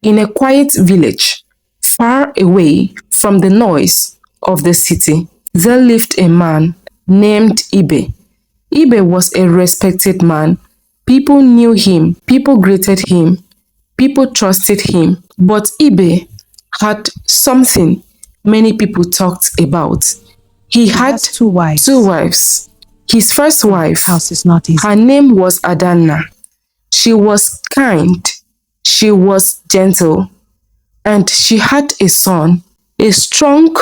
In a quiet village, far away from the noise of the city, there lived a man named Ibe. Ibe was a respected man. People knew him, people greeted him, people trusted him. But Ibe had something many people talked about. He had has two wives. two wives. His first wife, House is not easy. her name was Adanna. She was kind, she was gentle, and she had a son, a strong,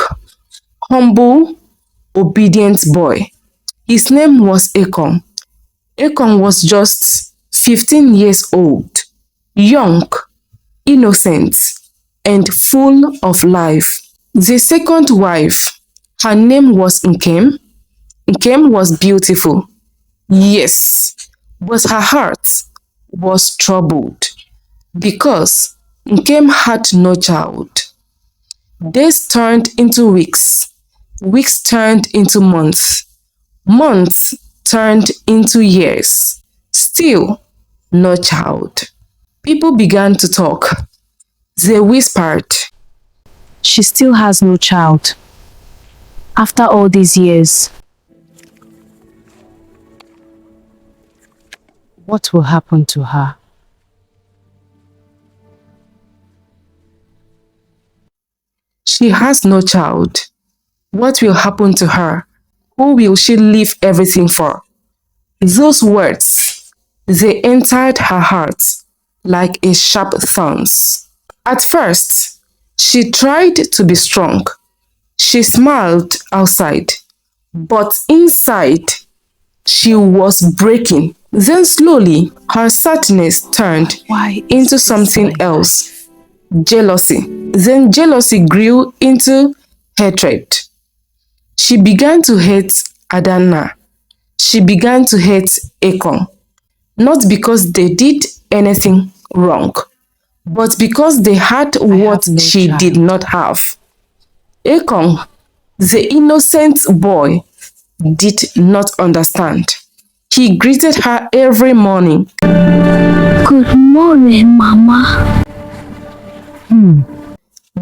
humble, obedient boy. His name was Akon. Akon was just 15 years old, young, innocent, and full of life. The second wife, her name was Nkem. Nkem was beautiful, yes, but her heart was troubled because Nkem had no child. Days turned into weeks, weeks turned into months, months turned into years. Still, no child. People began to talk. They whispered, She still has no child. After all these years, what will happen to her? She has no child. What will happen to her? Who will she leave everything for? Those words, they entered her heart like a sharp thorns. At first, she tried to be strong. She smiled outside, but inside, she was breaking. Then slowly, her sadness turned into something else. Jealousy. Then jealousy grew into hatred. She began to hate Adanna. She began to hate Akon. Not because they did anything wrong, but because they had what have no she child. did not have. Akon, the innocent boy, did not understand. He greeted her every morning. Good morning, Mama.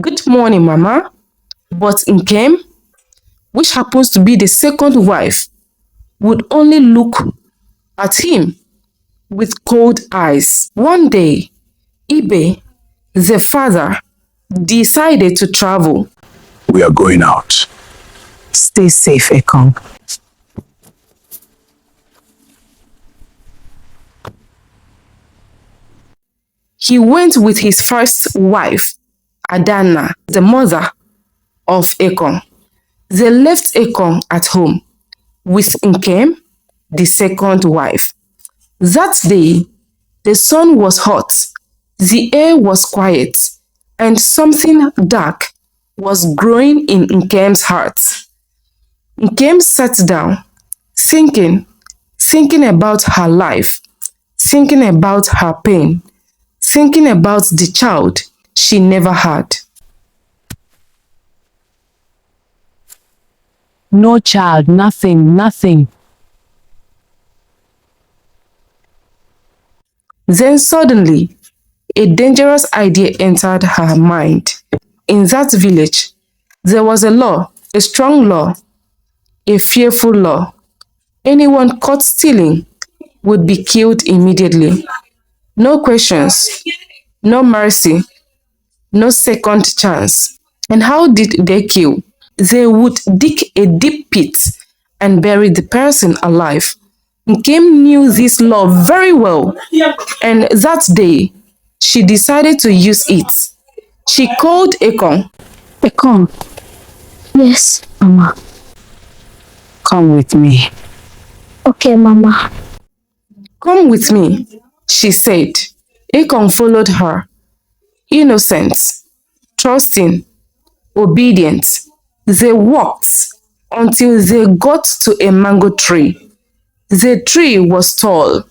Good morning, Mama. But Nkem, which happens to be the second wife, would only look at him with cold eyes. One day, Ibe, the father, decided to travel. We are going out. Stay safe, Akon. He went with his first wife, Adanna, the mother of Akon. They left Akon at home with Nkem, the second wife. That day, the sun was hot, the air was quiet, and something dark was growing in Nkem's heart. Nkem sat down, thinking about her life, thinking about her pain, thinking about the child she never had. No child, nothing. Then suddenly, a dangerous idea entered her mind. In that village, there was a law, a strong law, a fearful law. Anyone caught stealing would be killed immediately. No questions, no mercy, no second chance. And how did they kill? They would dig a deep pit and bury the person alive. Nkem knew this law very well, and that day, she decided to use it. She called Akon. Akon, Yes, Mama. come with me. Okay, Mama. Come with me, she said. Akon followed her. Innocent, trusting, obedient. They walked until they got to a mango tree. The tree was tall,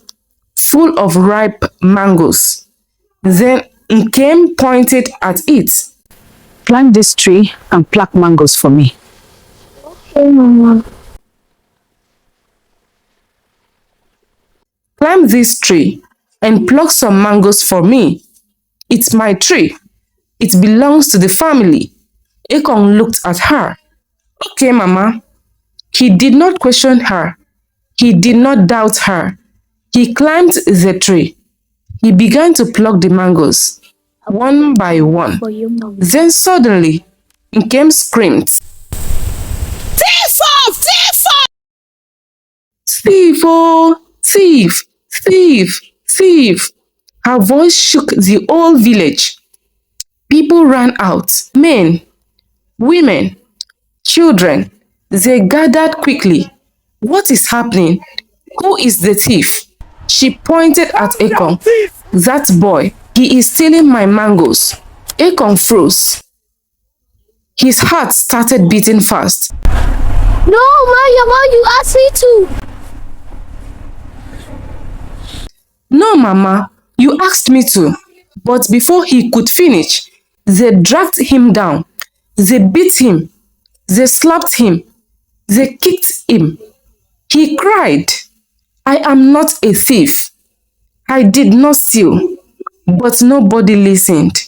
full of ripe mangoes. Then Nkem pointed at it. Climb this tree and pluck mangoes for me. Okay, Mama. Climb this tree and pluck some mangoes for me. It's my tree. It belongs to the family. Akon looked at her. Okay, Mama. He did not question her. He did not doubt her. He climbed the tree. He began to pluck the mangoes, one by one. For you, Mama. Then suddenly, Nkem screamed, "Thief! Oh, thief! Thief! Thief!" Her voice shook the whole village. People ran out, men, women, children. They gathered quickly. What is happening? Who is the thief? She pointed at Akon. That boy, he is stealing my mangoes. Akon froze. His heart started beating fast. No, Mama, you asked me to. No, Mama, you asked me to. But before he could finish, they dragged him down. They beat him. They slapped him. They kicked him. He cried, "I am not a thief. I did not steal." But nobody listened.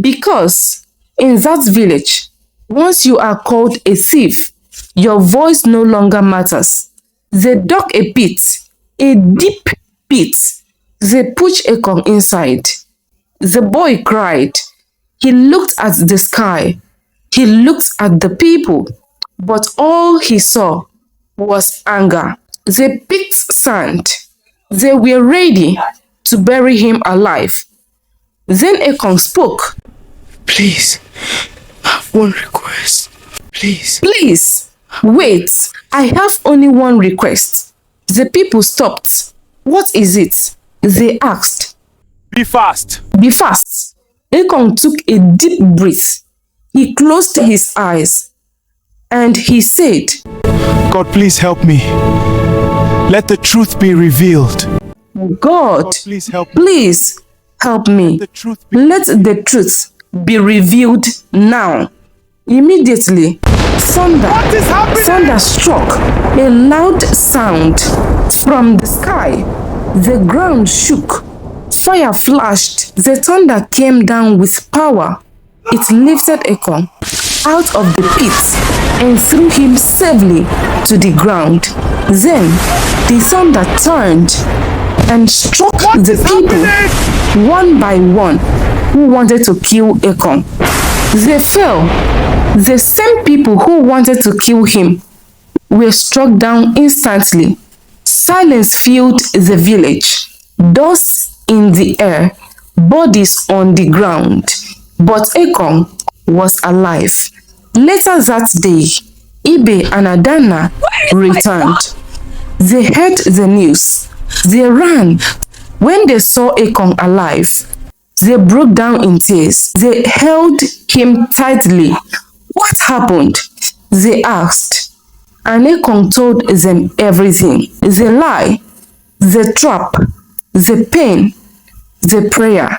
Because in that village, once you are called a thief, your voice no longer matters. They dug a pit, a deep pit. They pushed Akon inside. The boy cried. He looked at the sky. He looked at the people. But all he saw was anger. They picked sand. They were ready to bury him alive. Then Akon spoke. Please, I have one request. Please. Please, wait. I have only one request. The people stopped. What is it? They asked. Be fast. Be fast. Akon took a deep breath. He closed his eyes and he said, God, please help me. Let the truth be revealed. God, Please help me. please help me. The truth be Let the truth be revealed now. Immediately, thunder struck, a loud sound from the sky. The ground shook. Fire flashed. The thunder came down with power. It lifted Akon out of the pit and threw him safely to the ground. Then the thunder turned and struck the people one by one who wanted to kill Akon. They fell. The same people who wanted to kill him were struck down instantly. Silence filled the village. Dust in the air, bodies on the ground. But Akon was alive. Later that day, Ibe and Adana returned. They heard the news. They ran. When they saw Akon alive, they broke down in tears. They held him tightly. What happened? They asked. And Akon told them everything. The lie, the trap, the pain, the prayer.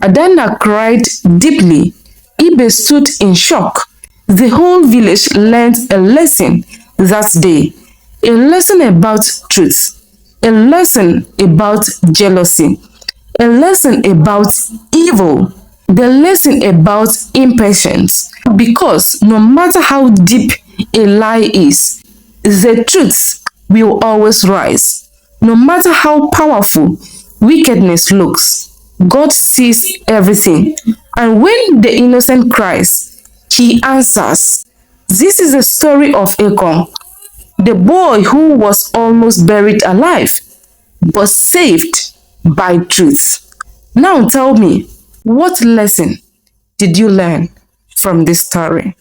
Adana cried deeply. Ibe stood in shock. The whole village learned a lesson that day. A lesson about truth. A lesson about jealousy. A lesson about evil. The lesson about impatience. Because no matter how deep a lie is, the truth will always rise. No matter how powerful wickedness looks, God sees everything. And when the innocent cries, he answers. This is the story of Akon, the boy who was almost buried alive, but saved by truth. Now tell me, what lesson did you learn from this story?